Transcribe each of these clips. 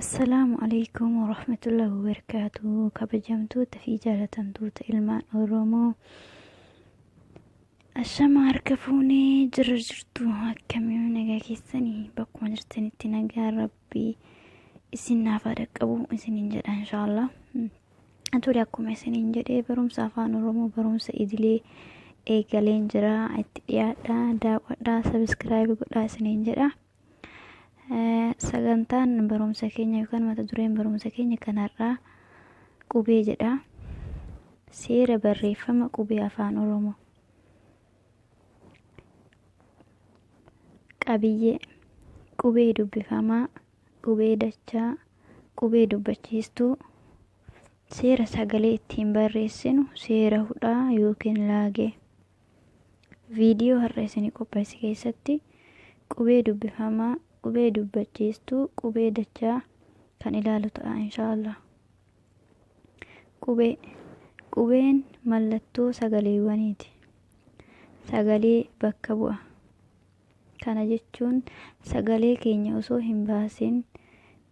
السلام عليكم ورحمة الله وبركاته. kabajamtoota fi jaalatamtoota ilmaan Oromoo ashama harka fuunee jirtu akkamiin nagaa keessanii bakkuma jirtanitti nagaa rabbii isin naaf dhaqqabu isiniin jedha inshallah. Antoori akkuma isiniin jedhee barumsa afaan Oromoo barumsa idilee eegaleen jira. Itti dhiyaadhaa, daawwadhaa, subscribe godhaa isiniin jedha. Sagantaan barumsa keenya yookaan mata dureen barumsa keenya kanarraa qubee jedha. Seera barreeffama qubee afaan Oromoo. Qabiyyee: qubee dubbifamaa, qubee dachaa, qubee dubbachiistuu. Seera sagalee ittiin barreessinu, seera hudhaa yookiin laagee. Viidiyoo har'a isinii qopheesse keessatti qubee dubbifamaa, qubee dubbachiistuu, qubee dachaa kan ilaalu ta'a inshallah. Qubeen mallattoo sagaleewwaniiti. Sagalee bakka bu'a. Kana jechuun sagalee keenya osoo hin baasin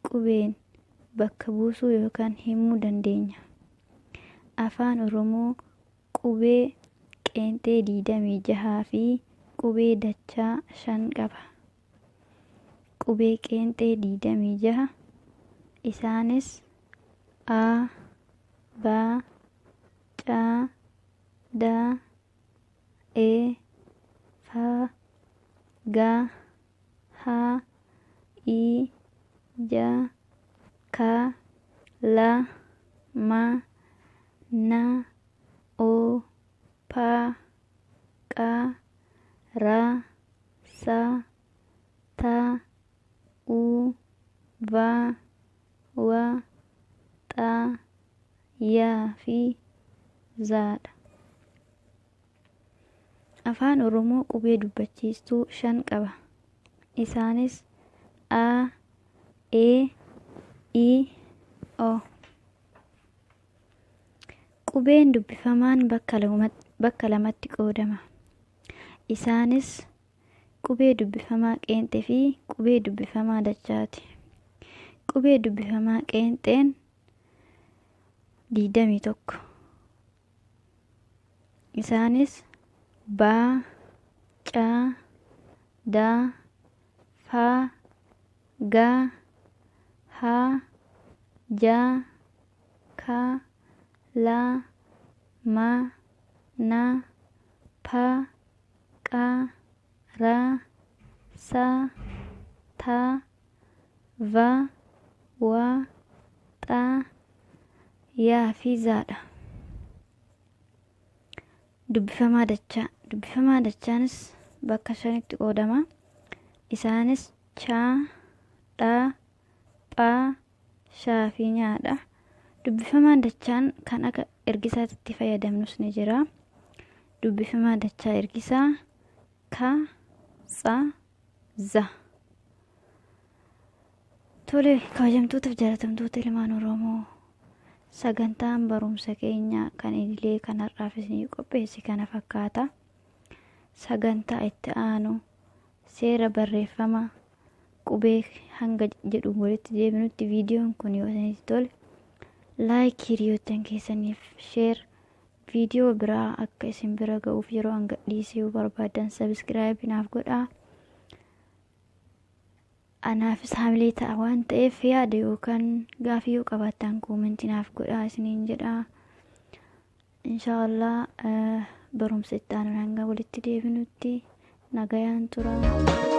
qubeen bakka buusuu yookaan himuu dandeenya. Afaan Oromoo qubee qeenxee 26 fi qubee dachaa 5 qaba. Qubee qeenxee 26 isaanis A, B, C, D, E, F, G, H, I, J, K, L, M, N, O, P, Q, R, S, T, U, V, W, X, Y fi Z. Afaan Oromoo qubee dubbachiistuu 5 qaba. Isaanis A, E, I, O. Qubeen dubbifamaan bakka lamatti qoodama. Isaanis qubee dubbifamaa qeenxee fi qubee dubbifamaa dachaati. Qubee dubbifamaa qeenxeen 21. Isaanis B, C, D, F, G, H, J, K, L, M, N, P, Q, R, S, T, V, W, X, Y fi Z. Dubbifamaa dachaa. Dubbifamaa dachaanis bakka 5tti qoodama. Isaanis C, D, P, Sh fi Ñ. Dubbifamaa dachaan kan akka ergisaatti fayyadamnus ni jira. Dubbifamaa dachaa ergisaa K, Ts, Z. Tole kabajamtootaaf jaalatamtoota ilmaan Oromoo, sagantaan barumsa keenya kan idilee kanarraaf isinii qopheesse kana fakkaata. Sagantaa itti aanu seera barreeffama qubee hanga jedhu walitti deebinutti viidiyoon kun yoo isinitti tole laayik hiriyoottan keessaniif sheer, viidiyoo biraa akka isin bira ga'uuf yeroo hanga dhiisuu barbaadan subscribe naaf godhaa. Anaafis haamilee ta'a waan ta'eef yaada yookaan gaafii yoo qabaattan koomentii naaf godhaa isiniin jedha. Inshallah barumsa itti aanu hanga walitti deebinutti nagayaan tura.